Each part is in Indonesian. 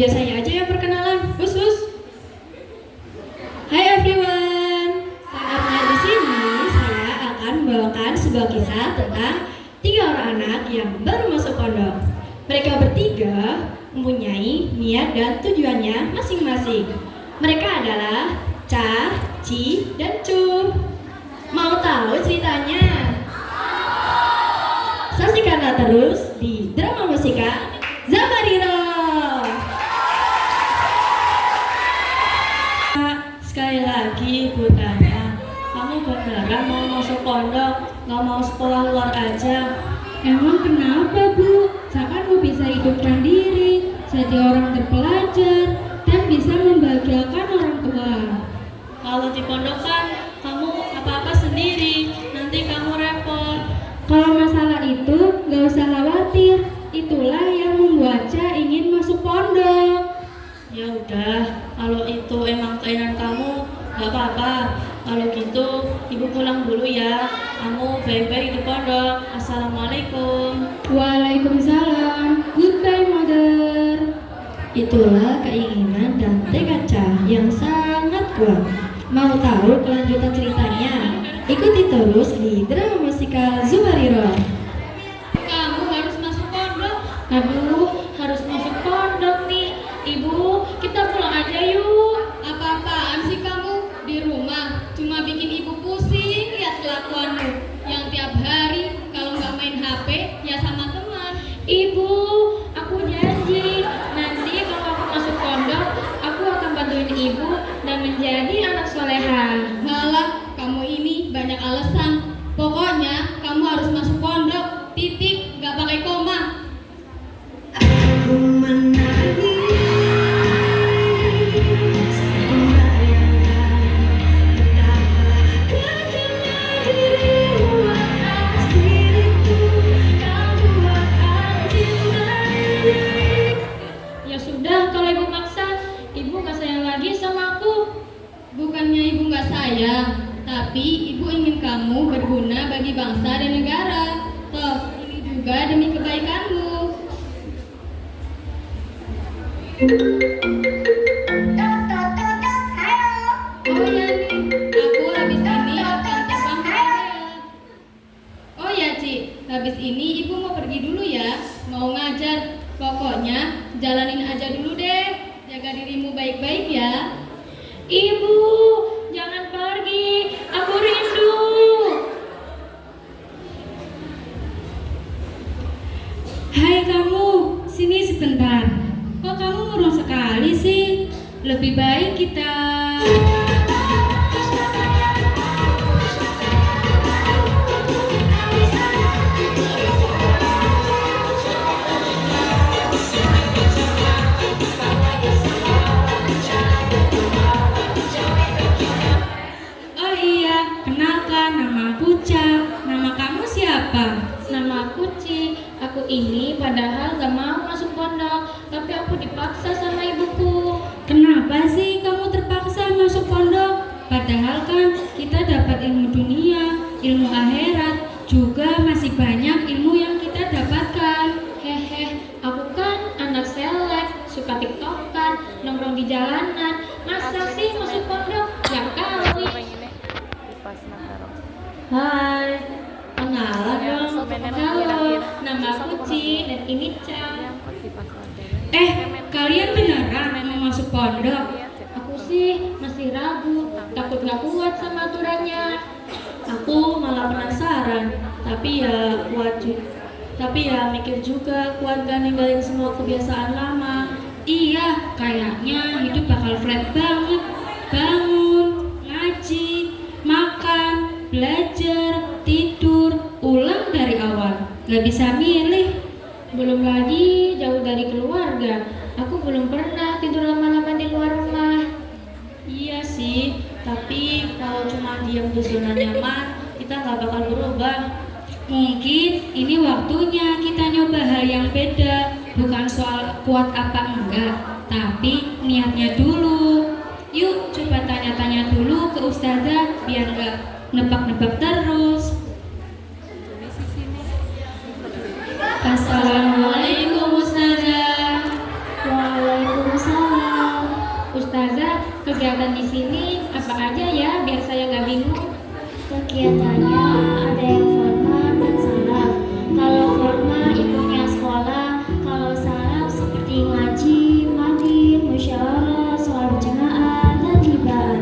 Biar saya aja yang perkenalan. Hus. Hai everyone. Saatnya di sini saya akan membawakan sebuah kisah tentang 3 orang anak yang baru masuk pondok. Mereka bertiga mempunyai niat dan tujuannya masing-masing. Mereka adalah Ca, Ci, dan Cu. Mau tahu ceritanya? Saksikanlah terus di drama musikal Zabariro. Sekali lagi ibu tanya, kamu beneran mau masuk pondok? Gak mau sekolah luar aja? Emang kenapa Bu? Saya mau bisa hidup mandiri, jadi orang terpelajar, dan bisa membahagiakan orang tua. Kalau di pondok kan kamu apa-apa sendiri, nanti kamu repot. Kalau masalah itu, gak usah khawatir. Itulah yang membuat Ca ingin masuk pondok. Ya udah, kalau itu emang keinginan kamu, gak apa-apa. Kalau gitu, ibu pulang dulu ya. Kamu baik-baik di pondok. Assalamualaikum. Waalaikumsalam. Goodbye, Mother. Itulah keinginan dan tekad Ca yang sangat kuat. Mau tahu kelanjutan ceritanya? Ikuti terus di drama musikal Zubariro. Kamu harus masuk pondok. Aduh, harus masuk pondok nih. Ibu, kita pulang aja yuk. Apa-apaan sih kamu di rumah? Cuma bikin ibu pusing lihat kelakuanmu. Yang tiap hari kalau nggak main HP ya sama teman. Ibu, aku janji nanti kalau aku masuk pondok, aku akan bantuin ibu dan menjadi anak soleha. Malah kamu ini banyak alasan. Pokoknya kamu harus masuk pondok. Titik, nggak pakai koma. Aku menangis. Ya sudah, kalau ibu maksa, ibu gak sayang lagi sama aku. Bukannya ibu nggak sayang, tapi ibu ingin kamu berguna bagi bangsa dan negara. Toh, ini juga demi kebaikanmu. Oh ya nih, aku habis ini akan terbang ke Korea. Oh ya Ci, habis ini ibu mau pergi dulu ya, mau ngajar. Pokoknya jalanin aja dulu deh, jaga dirimu baik-baik ya. Ibu, jangan pergi, aku rindu. Hai kamu, sini sebentar. Kok kamu murung sekali sih? Lebih baik kita... Oh iya, kenalkan nama aku Ca. Nama kamu siapa? Nama aku Ci. Aku ini padahal gak mau masuk pondok, tapi aku dipaksa sama ibuku. Kenapa sih kamu terpaksa masuk pondok? Padahal kan kita dapat ilmu dunia, ilmu akhirat, juga masih banyak ilmu yang kita dapatkan. Hehe, aku kan anak seleb, suka tiktokan, nongkrong di jalanan. Masa sih masuk pondok? Ya kali. Hai, kenalan dong. Halo, nama aku Ci dan ini Ca. Kalian beneran mau masuk pondok? Aku sih masih ragu, takut gak kuat sama aturannya. Aku malah penasaran, tapi ya mikir juga kuat gak ninggalin semua kebiasaan lama. Iya, kayaknya hidup bakal flat banget. Bangun, ngaji, makan, belajar, tidur, ulang dari awal. Gak bisa milih. Belum lagi jauh dari keluarga. Aku belum pernah tidur lama-lama di luar rumah. Iya sih, Tapi kalau cuma diam di zona nyaman, kita gak bakal berubah. mungkin ini waktunya kita nyoba hal yang beda. Bukan soal kuat apa enggak, tapi niatnya dulu. Yuk coba tanya-tanya dulu ke ustazah biar enggak nebak-nebak terus. Assalamualaikum ustazah. Waalaikumsalam. kegiatannya ada yang formal dan salaf. Kalau formal ikutnya sekolah, kalau salaf seperti ngaji, matin, musyawarah, sholat berjamaah, dan hibaan.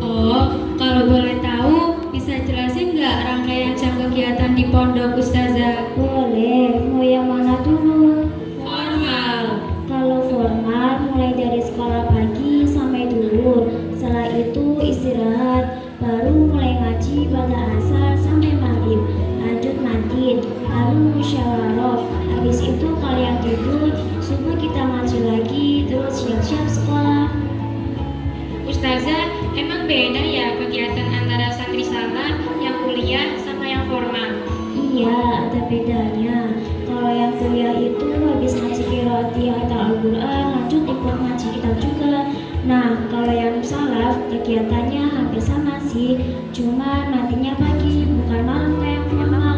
Oh, kalau boleh tahu, bisa jelasin nggak rangkaian jam kegiatan di pondok Ustazah? Boleh, mau yang mana dulu? Formal. Kalau formal mulai dari sekolah pagi sampai duhur, setelah itu istirahat, baru mulai ngaji pada asar sampai maghrib, lanjut matin, lalu musyawarah, habis itu kalian tidur, subuh kita ngaji lagi, terus siap-siap sekolah. Ustazah, emang beda ya kegiatan antara santri salaf yang kuliah sama yang formal? Iya, ada bedanya. Kalau yang kuliah itu habis ngaji qiraati atau Al-Quran, lanjut ikut ngaji kitab juga. Nah, kalau yang salaf, kegiatannya hampir sama sih, cuma matinya pagi, bukan malam kayak yang formal.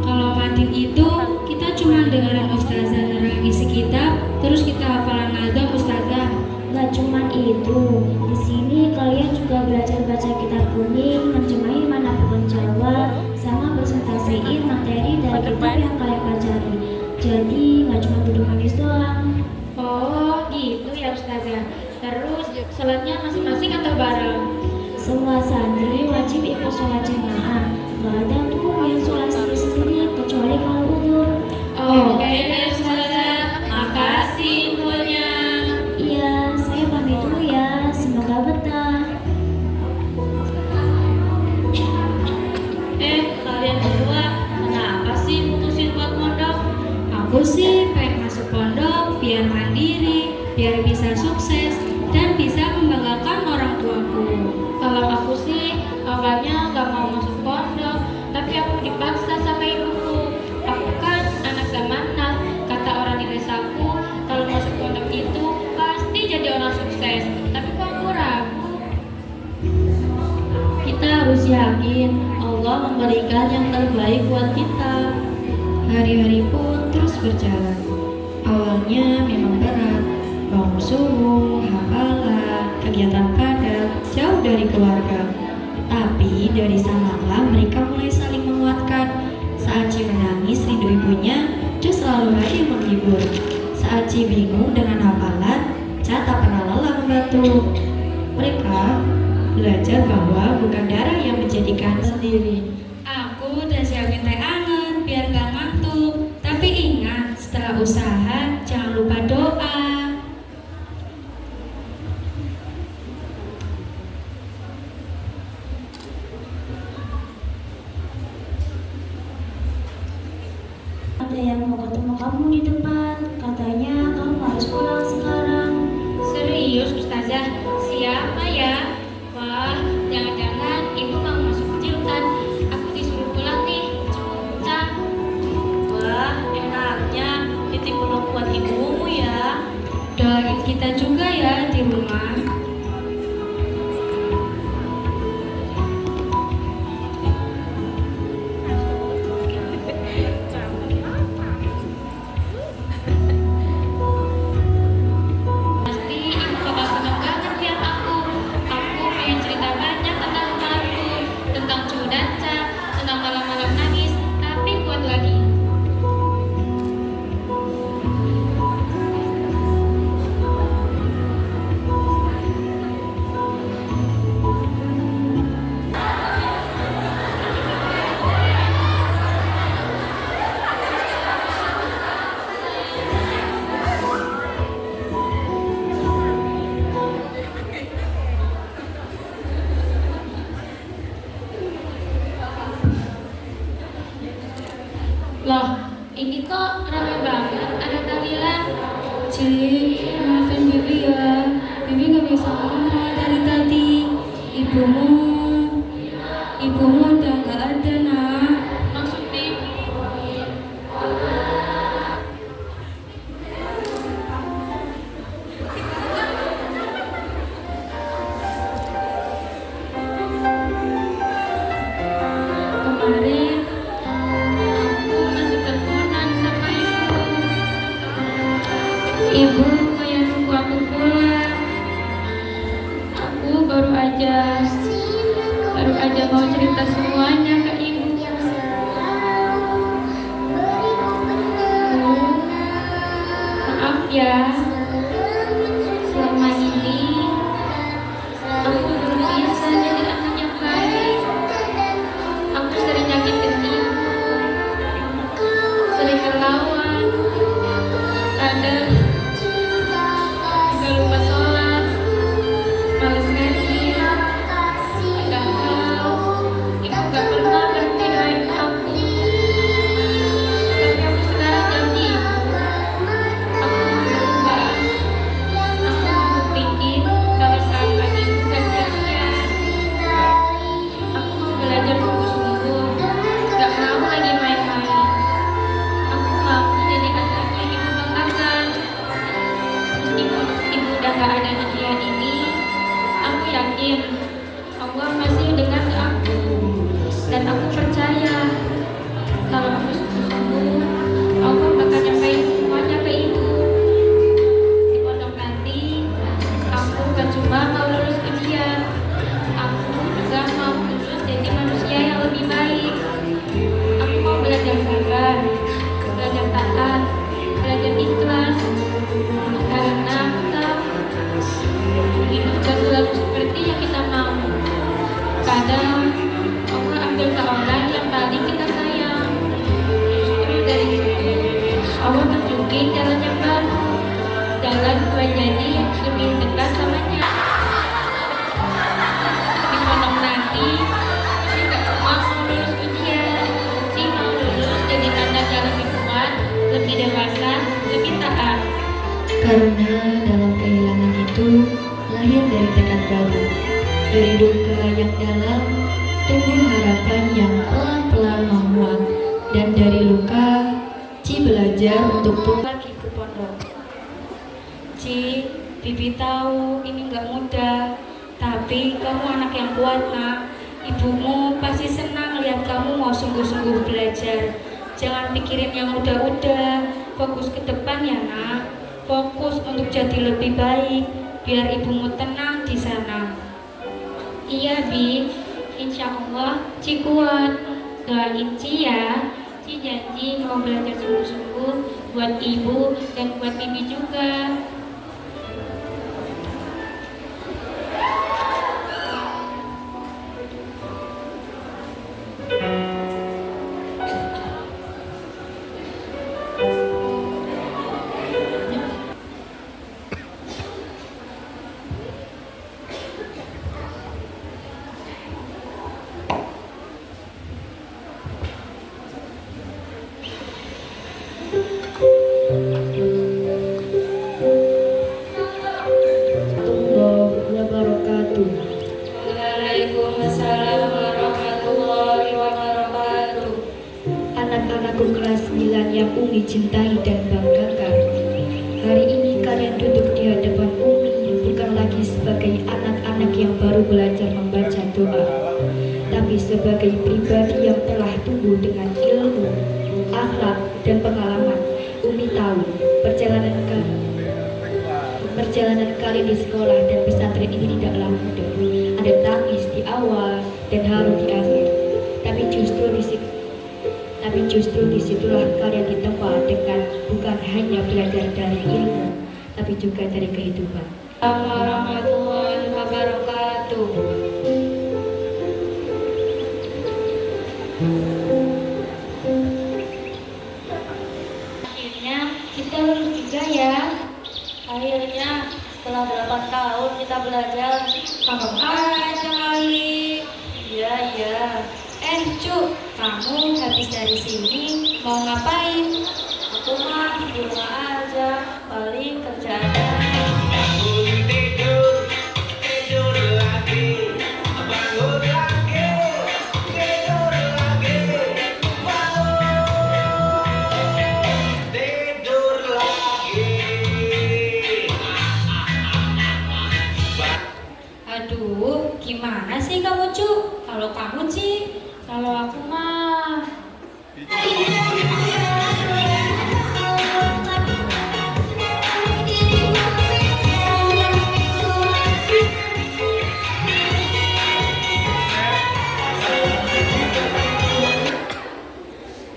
Kalau matin itu, kita cuma dengerin Ustazah nerangin isi kitab, terus kita hafalan nada Ustazah. Gak cuma itu, di sini kalian juga belajar baca kitab kuning, menerjemahi mana bukan Jawa, sama presentasiin materi dari kitab yang kalian pelajari. Jadi gak cuma duduk manis doang. Oh, gitu ya Ustazah. Terus, sholatnya masing-masing atau bareng? Semua santri wajib ikut sholat jamaah. Gak ada tuh yang sholat sendiri-sendiri kecuali kalau udur. Oke deh Ustazah, makasih infonya. Iya, saya pamit dulu ya. Semoga betah. Kalian berdua, kenapa sih mutusin buat pondok? Aku sih pengen masuk pondok biar mandiri, biar bisa sukses, dan bisa membanggakan orang tuaku. Kalau aku sih awalnya gak mau masuk pondok, tapi aku dipaksa sama ibuku. Aku kan anak zaman now, kata orang di desaku, kalau masuk pondok itu pasti jadi orang sukses. Tapi kok aku ragu. Kita harus yakin Allah memberikan yang terbaik buat kita. Hari-hari pun terus berjalan. Awalnya memang berat, bangun subuh, hafalan, kegiatan padat, jauh dari keluarga. Tapi dari sanalah mereka mulai saling menguatkan. Saat Ci menangis rindu ibunya, Cu selalu hadir menghibur. Saat Ci bingung dengan hafalan, Ca tak pernah lelah membantu. Mereka belajar bahwa bukan darah yang menjadikan sendiri. Aku udah siapin teh anget biar gak ngantuk. Tapi ingat, setelah usaha jangan lupa doa. Ada yang mau ketemu kamu di depan. Katanya kamu harus pulang sekarang. Serius Ustazah? Siapa ya? Wah, jangan-jangan ibu mau masuk kecilkan. Aku disuruh pulang nih. Ca. Wah, enaknya titip peluk buat ibumu ya. Doain kita juga ya di rumah. Pasti ibu bakal seneng banget lihat aku. Aku pengen cerita banyak tentang rumahku, tentang Cu dan Ca, tentang malam-malam nangis, tapi kuat lagi. Loh, ini kok ramai banget, ada tahlilan. Ci, maafin Bibi ya. Bibi gak bisa ngomong dari tadi. Ibumu udah gak ada nak. Maksud Bibi? Kemarin aku masih teleponan sama ibu. Ibu kayak nunggu aku pulang. Aku baru aja mau cerita Allah ambil seorang yang paling kita sayang. Justru dari situ Allah tunjukin jalan yang baru, jalan buat jadi lebih dekat samanya. Di pondok nanti Ci gak cuma mau lulus ujian, Ci mau lulus jadi tanda jalan lebih kuat, lebih dewasa, lebih taat. Karena dalam kehilangan itu lahir dari tekad baru, dari duka yang dalam tumbuh harapan yang pelan-pelan menguat, dan dari luka Ci belajar untuk tumbuh lagi ke pondok. Ci, Bibi tahu ini nggak mudah, tapi kamu anak yang kuat nak. Ibumu pasti senang lihat kamu mau sungguh-sungguh belajar. Jangan pikirin yang udah-udah, fokus ke depan ya nak. Fokus untuk jadi lebih baik, biar ibumu tenang di sana. Iya Bi, insya Allah Ci kuat. Doain Ci ya. Ci janji mau belajar sungguh-sungguh buat ibu dan buat Bibi juga. Waalaikumsalam warahmatullahi wabarakatuh. Anak-anakku kelas 9 yang Umi cintai dan banggakan, hari ini kalian duduk di hadapan Umi bukan lagi sebagai anak-anak yang baru belajar membaca doa, tapi sebagai pribadi yang telah tumbuh dengan ilmu, akhlak, dan pengalaman. Umi tahu perjalanan kalian di sekolah dan pesantren ini tidaklah mudah. Ada tangis di awal dan haru di akhir. Tapi justru disitulah kalian ditempa dengan bukan hanya belajar dari ilmu, tapi juga dari kehidupan. Assalamualaikum warahmatullahi wabarakatuh. Akhirnya kita lulus juga ya. Akhirnya setelah 8 tahun kita belajar. Kamu aja kali. Iya. Cu, kamu habis dari sini mau ngapain? Aku mah di rumah aja, paling kerjanya tidur lagi, bangun lagi, tidur lagi, tidur lagi. Aduh, gimana sih kamu Cu? Kalau kamu Ci, kalau aku mah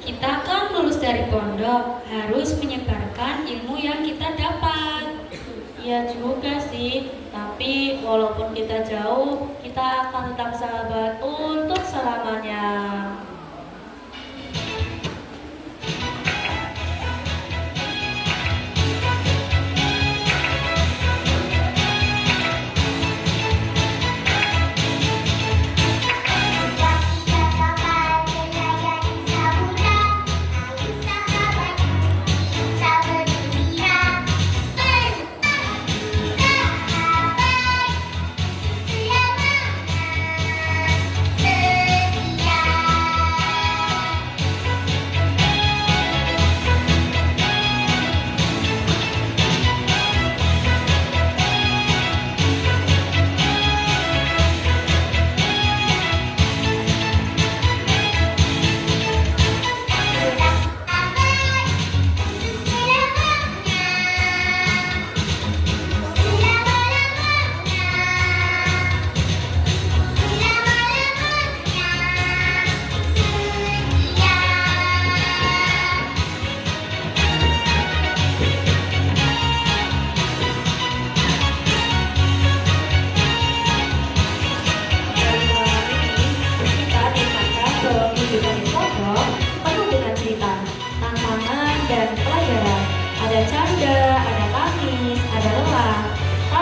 kita kan lulus dari pondok, harus menyebarkan ilmu yang kita dapat. Iya juga sih, tapi walaupun kita jauh, kita akan tetap sahabat untuk selamanya.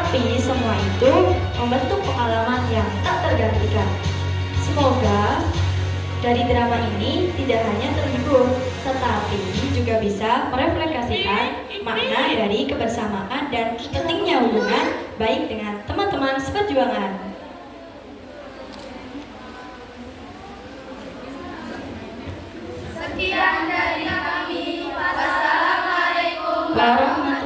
Tapi semua itu membentuk pengalaman yang tak tergantikan. Semoga dari drama ini tidak hanya terhibur, tetapi juga bisa merefleksikan makna dari kebersamaan dan pentingnya hubungan baik dengan teman-teman seperjuangan. Sekian dari kami. Wassalamualaikum Warahmatullahi